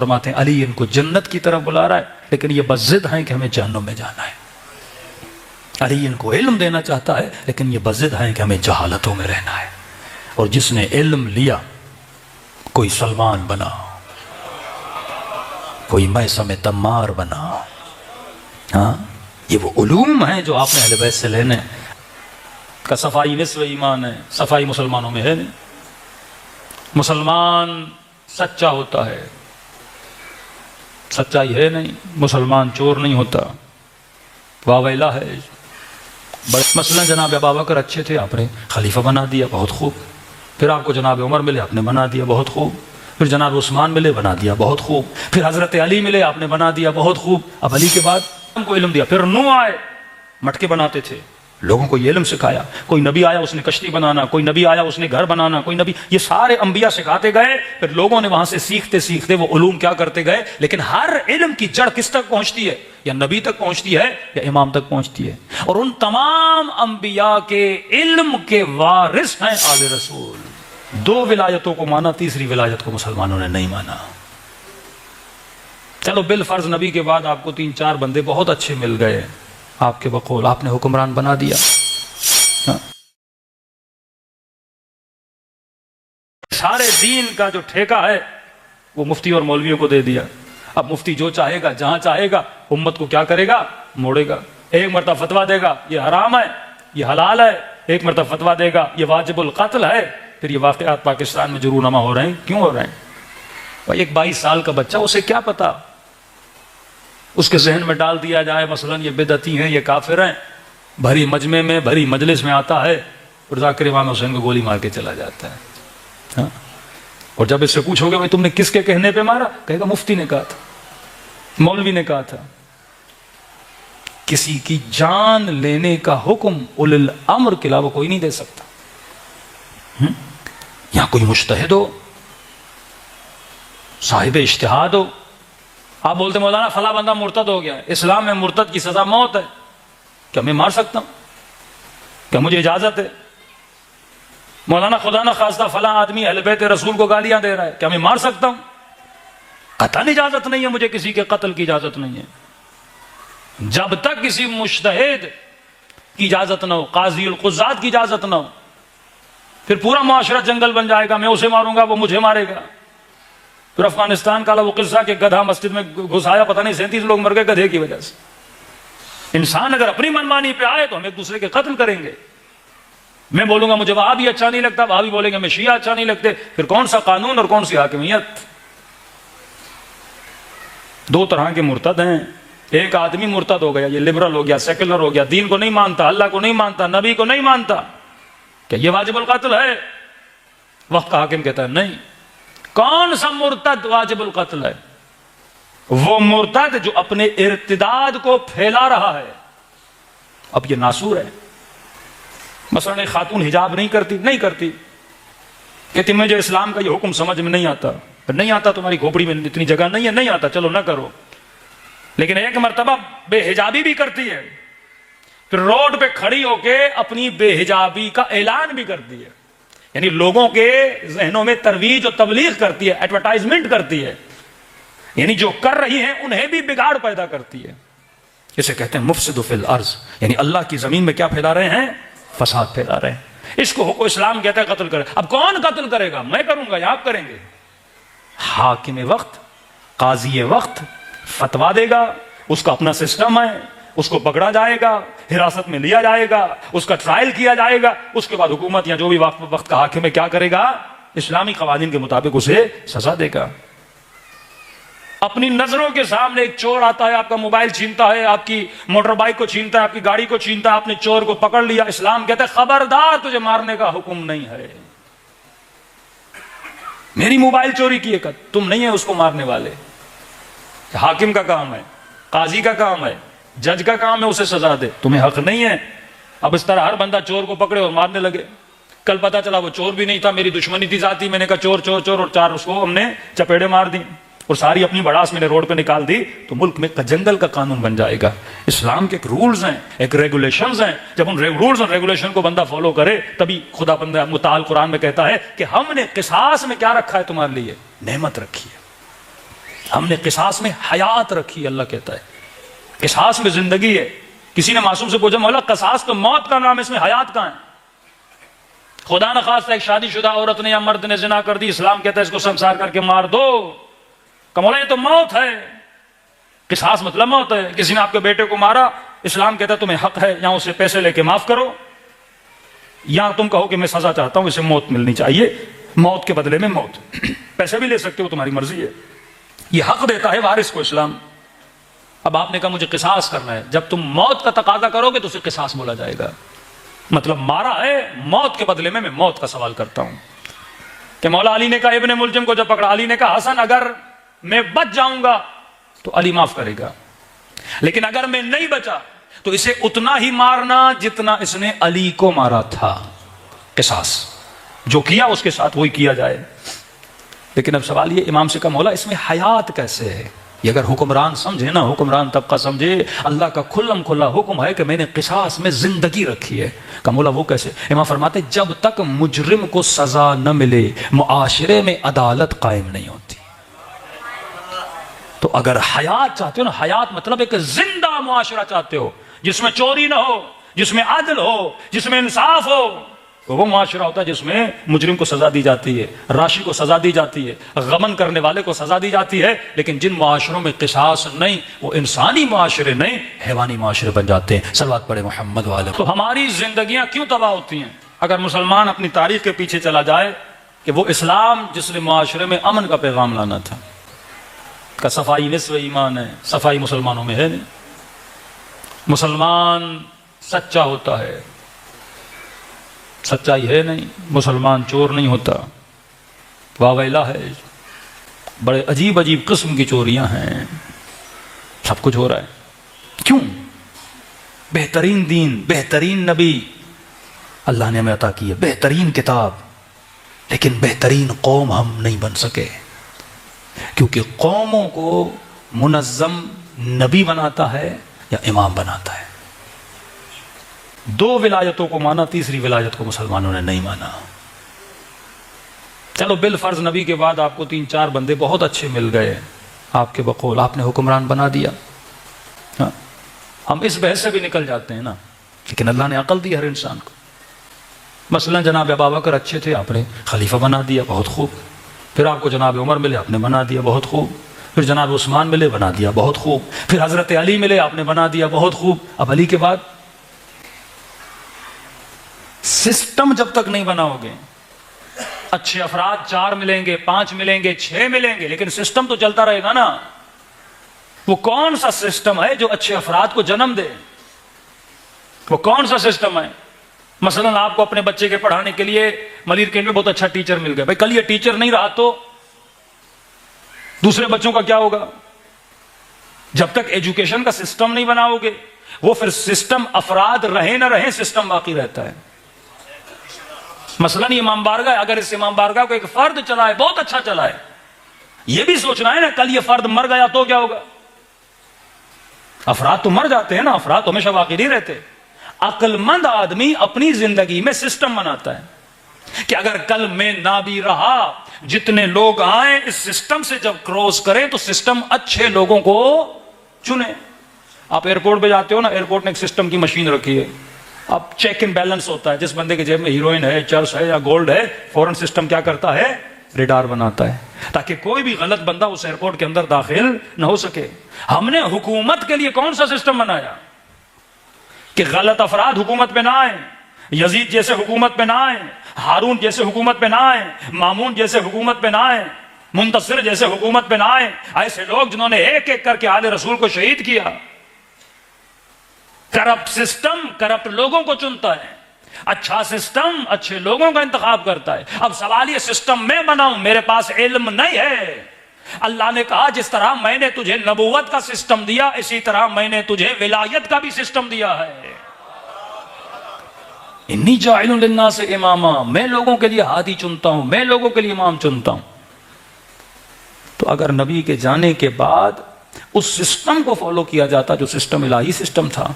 فرماتے ہیں علی ان کو جنت کی طرف بلا رہا ہے لیکن یہ بضد ہیں کہ ہمیں جہنم میں جانا ہے. علی ان کو علم دینا چاہتا ہے لیکن یہ بضد ہیں کہ ہمیں جہالتوں میں رہنا ہے. اور جس نے علم لیا کوئی سلمان بنا, کوئی میثم تمار بنا. ہاں یہ وہ علوم ہیں جو آپ نے اہل بیت سے لینے کا. صفائی نصف ایمان ہے, صفائی مسلمانوں میں ہے نہیں. مسلمان سچا ہوتا ہے, سچائی ہے نہیں. مسلمان چور نہیں ہوتا, واویلا ہے. مثلا جناب ابو بکر اچھے تھے, آپ نے خلیفہ بنا دیا, بہت خوب. پھر آپ کو جناب عمر ملے, آپ نے بنا دیا, بہت خوب. پھر جناب عثمان ملے, بنا دیا, بہت خوب. پھر حضرت علی ملے, آپ نے بنا دیا, بہت خوب. اب علی کے بعد ہم کو علم دیا. پھر نوح آئے, مٹکے بناتے تھے, لوگوں کو یہ علم سکھایا. کوئی نبی آیا اس نے کشتی بنانا, کوئی نبی آیا اس نے گھر بنانا, کوئی نبی, یہ سارے انبیاء سکھاتے گئے. پھر لوگوں نے وہاں سے سیکھتے سیکھتے وہ علوم کیا کرتے گئے. لیکن ہر علم کی جڑ کس تک پہنچتی ہے؟ یا نبی تک پہنچتی ہے یا امام تک پہنچتی ہے. اور ان تمام انبیاء کے علم کے وارث ہیں آل رسول. دو ولایتوں کو مانا, تیسری ولایت کو مسلمانوں نے نہیں مانا. چلو بالفرض نبی کے بعد آپ کو 3-4 بندے بہت اچھے مل گئے, آپ کے بقول آپ نے حکمران بنا دیا. سارے دین کا جو ٹھیکہ ہے وہ مفتی اور مولویوں کو دے دیا. اب مفتی جو چاہے گا, جہاں چاہے گا, امت کو کیا کرے گا؟ موڑے گا. ایک مرتبہ فتویٰ دے گا یہ حرام ہے, یہ حلال ہے. ایک مرتبہ فتویٰ دے گا یہ واجب القتل ہے. پھر یہ واقعات پاکستان میں جو رونما ہو رہے ہیں, کیوں ہو رہے ہیں؟ بھائی ایک 22 سال کا بچہ, اسے کیا پتا؟ اس کے ذہن میں ڈال دیا جائے مثلا یہ بدعتی ہیں, یہ کافر ہیں. بھری مجمع میں, بھری مجلس میں آتا ہے اور ذاکر امام حسین کو گولی مار کے چلا جاتا ہے. ہاں؟ اور جب اس سے پوچھو گے بھائی تم نے کس کے کہنے پہ مارا, کہے گا مفتی نے کہا تھا, مولوی نے کہا تھا. کسی کی جان لینے کا حکم اولی الامر کے علاوہ کوئی نہیں دے سکتا. یہاں کوئی مجتہد ہو, صاحب اجتہاد ہو, آپ بولتے مولانا فلاں بندہ مرتد ہو گیا, اسلام میں مرتد کی سزا موت ہے, کیا میں مار سکتا ہوں؟ کیا مجھے اجازت ہے؟ مولانا خدا نہ خواستہ فلاں آدمی اہل بیت رسول کو گالیاں دے رہا ہے, کیا میں مار سکتا ہوں؟ قطعاً اجازت نہیں ہے, مجھے کسی کے قتل کی اجازت نہیں ہے. جب تک کسی مجتہد کی اجازت نہ ہو, قاضی القضات کی اجازت نہ ہو, پھر پورا معاشرہ جنگل بن جائے گا. میں اسے ماروں گا, وہ مجھے مارے گا. پھر افغانستان کا وہ قصہ کہ گدھا مسجد میں گھسایا, پتہ نہیں 37 لوگ مر گئے گدھے کی وجہ سے. انسان اگر اپنی منمانی پہ آئے تو ہم ایک دوسرے کے قتل کریں گے. میں بولوں گا مجھے وہابی اچھا نہیں لگتا, وہابی بولیں گے میں شیعہ اچھا نہیں لگتے. پھر کون سا قانون اور کون سی حاکمیت؟ دو طرح کے مرتد ہیں. ایک آدمی مرتد ہو گیا, یہ لبرل ہو گیا, سیکولر ہو گیا, دین کو نہیں مانتا, اللہ کو نہیں مانتا, نبی کو نہیں مانتا. کیا یہ واجب القتل ہے؟ وقت کا حاکم کہتا ہے نہیں. کون سا مرتد واجب القتل ہے؟ وہ مرتد جو اپنے ارتداد کو پھیلا رہا ہے. اب یہ ناسور ہے. مثلا ایک خاتون حجاب نہیں کرتی, کہتی مجھے اسلام کا یہ حکم سمجھ میں نہیں آتا. نہیں آتا, تمہاری کھوپڑی میں اتنی جگہ نہیں ہے, نہیں آتا, چلو نہ کرو. لیکن ایک مرتبہ بے حجابی بھی کرتی ہے, پھر روڈ پہ کھڑی ہو کے اپنی بے حجابی کا اعلان بھی کرتی ہے. یعنی لوگوں کے ذہنوں میں ترویج و تبلیغ کرتی ہے, ایڈورٹائزمنٹ کرتی ہے. یعنی جو کر رہی ہیں انہیں بھی بگاڑ پیدا کرتی ہے. اسے کہتے ہیں مفسد فی الارض, یعنی اللہ کی زمین میں کیا پھیلا رہے ہیں؟ فساد پھیلا رہے ہیں. اس کو اسلام کہتا ہے قتل کرے. اب کون قتل کرے گا؟ میں کروں گا یا آپ کریں گے؟ حاکم وقت, قاضی وقت فتوا دے گا, اس کا اپنا سسٹم ہے, اس کو پکڑا جائے گا, حراست میں لیا جائے گا, اس کا ٹرائل کیا جائے گا. اس کے بعد حکومت یا جو بھی وقت کا حاکم ہے کیا کرے گا؟ اسلامی قوانین کے مطابق اسے سزا دے گا. اپنی نظروں کے سامنے ایک چور آتا ہے, آپ کا موبائل چھینتا ہے, آپ کی موٹر بائک کو چھینتا ہے, آپ کی گاڑی کو چھینتا ہے, آپ نے چور کو پکڑ لیا. اسلام کہتا ہے خبردار, تجھے مارنے کا حکم نہیں ہے. میری موبائل چوری کی ہے, تم نہیں ہے اس کو مارنے والے. حاکم کا کام ہے, قاضی کا کام ہے, جج کا کام ہے اسے سزا دے, تمہیں حق نہیں ہے. اب اس طرح ہر بندہ چور کو پکڑے اور مارنے لگے. کل پتا چلا وہ چور بھی نہیں تھا, میری دشمنی تھی ذاتی, میں نے کہا چور چور چور, اور 4 اس کو ہم نے چپیڑے مار دی اور ساری اپنی بڑاس میں نے روڈ پہ نکال دی. تو ملک میں جنگل کا قانون بن جائے گا. اسلام کے ایک رولز ہیں, ایک ریگولیشنز ہیں. جب ان رولز اور ریگولیشن کو بندہ فالو کرے تبھی خدا بندہ متعال قرآن میں کہتا ہے کہ ہم نے قصاص میں کیا رکھا ہے تمہارے لیے؟ نعمت رکھی ہے. ہم نے قصاص میں حیات رکھی، اللہ کہتا ہے قصاص میں زندگی ہے۔ کسی نے معصوم سے پوچھا مولا قصاص تو موت کا نام ہے، اس میں حیات کہاں ہے؟ خدا نخواستہ ایک شادی شدہ عورت نے یا مرد نے زنا کر دی، اسلام کہتا ہے اس کو سنسار کر کے مار دو، کہ مولا یہ تو موت ہے، قصاص مطلب موت ہے۔ کسی نے آپ کے بیٹے کو مارا، اسلام کہتا ہے تمہیں حق ہے یا اسے پیسے لے کے معاف کرو، یا تم کہو کہ میں سزا چاہتا ہوں، اسے موت ملنی چاہیے، موت کے بدلے میں موت، پیسے بھی لے سکتے ہو، تمہاری مرضی ہے۔ یہ حق دیتا ہے وارث کو اسلام۔ اب آپ نے کہا مجھے قصاص کرنا ہے، جب تم موت کا تقاضا کرو گے تو اسے قصاص بولا جائے گا، مطلب مارا ہے، موت کے بدلے میں موت کا سوال کرتا ہوں۔ کہ مولا علی نے کہا ابن ملجم کو جب پکڑا، علی نے کہا حسن اگر میں بچ جاؤں گا تو علی معاف کرے گا، لیکن اگر میں نہیں بچا تو اسے اتنا ہی مارنا جتنا اس نے علی کو مارا تھا، قصاص جو کیا اس کے ساتھ وہی کیا جائے۔ لیکن اب سوال یہ امام سے کہا مولا اس میں حیات کیسے ہے؟ یہ اگر حکمران سمجھے نا، حکمران طبقہ سمجھے، اللہ کا کھلم کھلا حکم ہے کہ میں نے قصاص میں زندگی رکھی ہے، کہ مولا وہ کیسے؟ امام فرماتے جب تک مجرم کو سزا نہ ملے معاشرے میں عدالت قائم نہیں ہوتی۔ تو اگر حیات چاہتے ہو نا، حیات مطلب ایک زندہ معاشرہ چاہتے ہو جس میں چوری نہ ہو، جس میں عدل ہو، جس میں انصاف ہو، وہ معاشرہ ہوتا ہے جس میں مجرم کو سزا دی جاتی ہے، راشی کو سزا دی جاتی ہے، غمن کرنے والے کو سزا دی جاتی ہے۔ لیکن جن معاشروں میں قصاص نہیں، وہ انسانی معاشرے نہیں، حیوانی معاشرے بن جاتے ہیں۔ صلوات پڑھے محمد والے۔ تو ہماری زندگیاں کیوں تباہ ہوتی ہیں؟ اگر مسلمان اپنی تاریخ کے پیچھے چلا جائے کہ وہ اسلام جس نے معاشرے میں امن کا پیغام لانا تھا، کا صفائی نصف ایمان ہے، صفائی مسلمانوں میں ہے نہیں۔ مسلمان سچا ہوتا ہے، سچائی ہے نہیں، مسلمان چور نہیں ہوتا، واویلا ہے، بڑے عجیب عجیب قسم کی چوریاں ہیں، سب کچھ ہو رہا ہے۔ کیوں؟ بہترین دین، بہترین نبی اللہ نے ہمیں عطا کی ہے، بہترین کتاب، لیکن بہترین قوم ہم نہیں بن سکے، کیونکہ قوموں کو منظم نبی بناتا ہے یا امام بناتا ہے۔ دو ولایتوں کو مانا، تیسری ولایت کو مسلمانوں نے نہیں مانا۔ چلو بالفرض نبی کے بعد آپ کو 3-4 بندے بہت اچھے مل گئے، آپ کے بقول آپ نے حکمران بنا دیا، ہم اس بحث سے بھی نکل جاتے ہیں نا، لیکن اللہ نے عقل دی ہر انسان کو۔ مثلا جناب ابو بکر اچھے تھے، آپ نے خلیفہ بنا دیا، بہت خوب۔ پھر آپ کو جناب عمر ملے، آپ نے بنا دیا، بہت خوب۔ پھر جناب عثمان ملے، بنا دیا، بہت خوب۔ پھر حضرت علی ملے، آپ نے بنا دیا، بہت خوب۔ اب علی کے بعد سسٹم جب تک نہیں بناؤ گے، اچھے افراد 4 ملیں گے، 5 ملیں گے، 6 ملیں گے، لیکن سسٹم تو چلتا رہے گا نا۔ وہ کون سا سسٹم ہے جو اچھے افراد کو جنم دے؟ وہ کون سا سسٹم ہے؟ مثلا آپ کو اپنے بچے کے پڑھانے کے لیے ملیر کینٹ میں بہت اچھا ٹیچر مل گیا، بھائی کل یہ ٹیچر نہیں رہا تو دوسرے بچوں کا کیا ہوگا؟ جب تک ایجوکیشن کا سسٹم نہیں بناؤ گے، وہ پھر سسٹم افراد رہے نہ رہے، سسٹم باقی رہتا ہے۔ مثلا یہ امام بارگاہ، اگر اس امام بارگاہ کو ایک فرد چلائے، بہت اچھا چلائے، یہ بھی سوچنا ہے نا کل یہ فرد مر گیا تو کیا ہوگا؟ افراد تو مر جاتے ہیں نا، افراد ہمیشہ باقی نہیں رہتے۔ عقل مند آدمی اپنی زندگی میں سسٹم بناتا ہے کہ اگر کل میں نہ بھی رہا، جتنے لوگ آئیں اس سسٹم سے جب کراس کریں تو سسٹم اچھے لوگوں کو چنے۔ آپ ایئرپورٹ پہ جاتے ہو نا، ایئرپورٹ نے ایک سسٹم کی مشین رکھی ہے، اب چیک ان بیلنس ہوتا ہے، جس بندے کے جیب میں ہیروئن ہے، چرس ہے یا گولڈ ہے، فوراً سسٹم کیا کرتا ہے؟ ریڈار بناتا ہے، تاکہ کوئی بھی غلط بندہ اس ایئرپورٹ کے اندر داخل نہ ہو سکے۔ ہم نے حکومت کے لیے کون سا سسٹم بنایا کہ غلط افراد حکومت پہ نہ آئیں، یزید جیسے حکومت پہ نہ آئیں، ہارون جیسے حکومت پہ نہ آئیں، مامون جیسے حکومت پہ نہ آئیں، منتصر جیسے حکومت پہ نہ آئیں، ایسے لوگ جنہوں نے ایک ایک کر کے آل رسول کو شہید کیا۔ کرپٹ سسٹم کرپٹ لوگوں کو چنتا ہے، اچھا سسٹم اچھے لوگوں کا انتخاب کرتا ہے۔ اب سوال یہ سسٹم میں بناؤں، میرے پاس علم نہیں ہے۔ اللہ نے کہا جس طرح میں نے تجھے نبوت کا سسٹم دیا، اسی طرح میں نے تجھے ولایت کا بھی سسٹم دیا ہے۔ انی جاعل للناس اماما، میں لوگوں کے لیے ہادی چنتا ہوں، میں لوگوں کے لیے امام چنتا ہوں۔ تو اگر نبی کے جانے کے بعد اس سسٹم کو فالو کیا جاتا جو سسٹم الہی سسٹم تھا،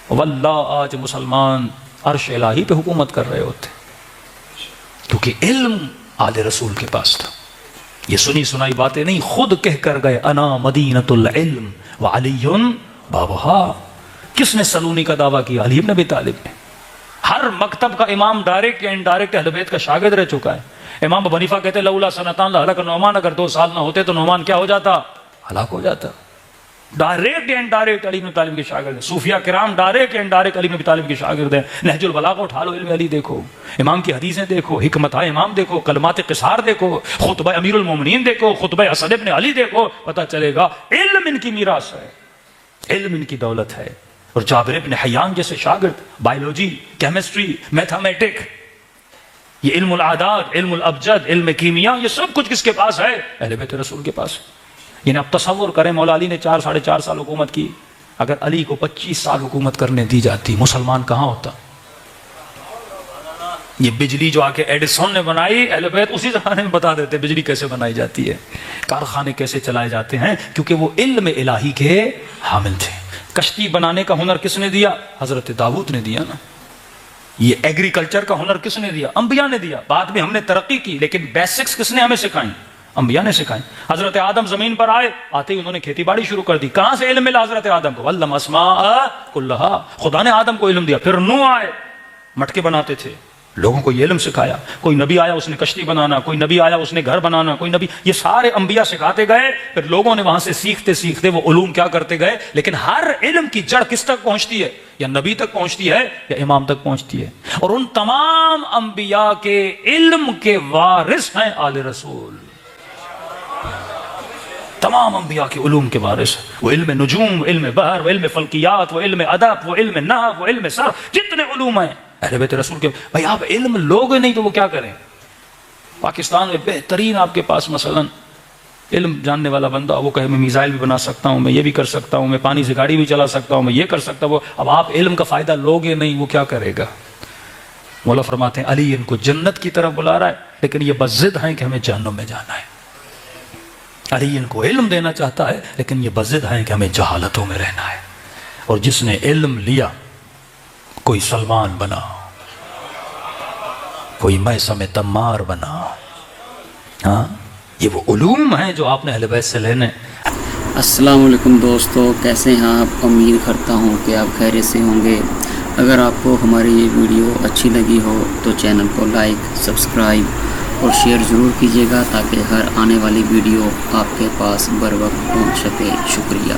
واللہ آج مسلمان عرش الہی پہ حکومت کر رہے ہوتے، کیونکہ علم آل رسول کے پاس تھا۔ یہ سنی سنائی باتیں نہیں، خود کہہ کر گئے انا مدینۃ العلم وعلی بابھا۔ کس نے سلونی کا دعویٰ کیا؟ علی بن ابی طالب نے۔ ہر مکتب کا امام ڈائریکٹ یا انڈائریکٹ اہل بیت کا شاگرد رہ چکا ہے۔ امام ابو حنیفہ کہتے لولا سنتان لہلک نعمان، اگر 2 سال نہ ہوتے تو نعمان کیا ہو جاتا؟ ہلاک ہو جاتا۔ ڈائریکٹ یا انڈائریکٹ علی بن طالب کے شاگرد ہیں۔ صوفیہ کرام ڈائریکٹ یا انڈائریکٹ علی بن طالب کے شاگرد ہیں۔ نہج البلاغہ اٹھا لو، علم علی دیکھو، امام کی حدیثیں دیکھو، حکمت امام دیکھو، کلمات قصار دیکھو، خطبہ امیر المومنین دیکھو، خطبہ اسد ابن علی دیکھو، پتہ چلے گا علم ان کی میراث ہے، علم ان کی دولت ہے۔ اور جابر ابن حیان جیسے شاگرد، بائیولوجی، کیمسٹری، میتھمیٹک، یہ علم العادات، علم الابجد، علم کیمیا، یہ سب کچھ کس کے پاس ہے؟ اہل بیت رسول کے پاس۔ یعنی اب تصور کریں، مولا علی نے 4 ساڑھے 4 سال حکومت کی، اگر علی کو 25 سال حکومت کرنے دی جاتی، مسلمان کہاں ہوتا؟ یہ بجلی جو آ کے ایڈیسن نے بنائی، اہل بیت اسی زمانے میں بتا دیتے بجلی کیسے بنائی جاتی ہے، کارخانے کیسے چلائے جاتے ہیں، کیونکہ وہ علم الہی کے حامل تھے۔ کشتی بنانے کا ہنر کس نے دیا؟ حضرت داؤد نے دیا نا۔ یہ ایگریکلچر کا ہنر کس نے دیا؟ انبیاء نے دیا۔ بعد میں ہم نے ترقی کی، لیکن بیسکس کس نے ہمیں سکھائیں؟ انبیاء نے سکھائیں۔ حضرت آدم زمین پر آئے، آتے ہی انہوں نے کھیتی باڑی شروع کر دی۔ کہاں سے علم ملا حضرت آدم کو؟ علم اسماء کلھا، خدا نے آدم کو علم دیا۔ پھر نوح آئے، مٹکے بناتے تھے، لوگوں کو یہ علم سکھایا۔ کوئی نبی آیا، اس نے کشتی بنانا، کوئی نبی آیا، اس نے گھر بنانا، کوئی نبی، یہ سارے انبیاء سکھاتے گئے۔ پھر لوگوں نے وہاں سے سیکھتے سیکھتے وہ علوم کیا کرتے گئے۔ لیکن ہر علم کی جڑ کس تک پہنچتی ہے؟ یا نبی تک پہنچتی ہے یا امام تک پہنچتی ہے۔ اور ان تمام انبیاء کے علم کے وارث ہیں آل رسول۔ تمام انبیاء کے علوم کے وارث، وہ علم نجوم، علم بحر، وہ علم فلکیات، وہ علم ادب، وہ علم نحو، وہ علم صرف، جتنے علوم ہیں اہل بیت رسول کے۔ بھائی آپ علم لوگ نہیں تو وہ کیا کریں؟ پاکستان میں بہترین آپ کے پاس مثلا علم جاننے والا بندہ، وہ کہے میں میزائل بھی بنا سکتا ہوں، میں یہ بھی کر سکتا ہوں، میں پانی سے گاڑی بھی چلا سکتا ہوں، میں یہ کر سکتا ہوں۔ اب آپ علم کا فائدہ لوگے نہیں، وہ کیا کرے گا؟ مولا فرماتے ہیں علی ان کو جنت کی طرف بلا رہا ہے، لیکن یہ بضد ہیں کہ ہمیں جہنم میں جانا ہے۔ علی ان کو علم دینا چاہتا ہے، لیکن یہ بضد ہیں کہ ہمیں جہالتوں میں رہنا ہے۔ اور جس نے علم لیا، کوئی سلمان بنا، کوئی میثم تمار بنا، ہاں یہ وہ علوم ہیں جو آپ نے اہل بیت سے لینے۔ السلام علیکم دوستو، کیسے ہیں آپ؟ امید کرتا ہوں کہ آپ خیریت سے ہوں گے۔ اگر آپ کو ہماری یہ ویڈیو اچھی لگی ہو تو چینل کو لائک، سبسکرائب اور شیئر ضرور کیجیے گا، تاکہ ہر آنے والی ویڈیو آپ کے پاس بر وقت پہنچ سکے۔ شکریہ۔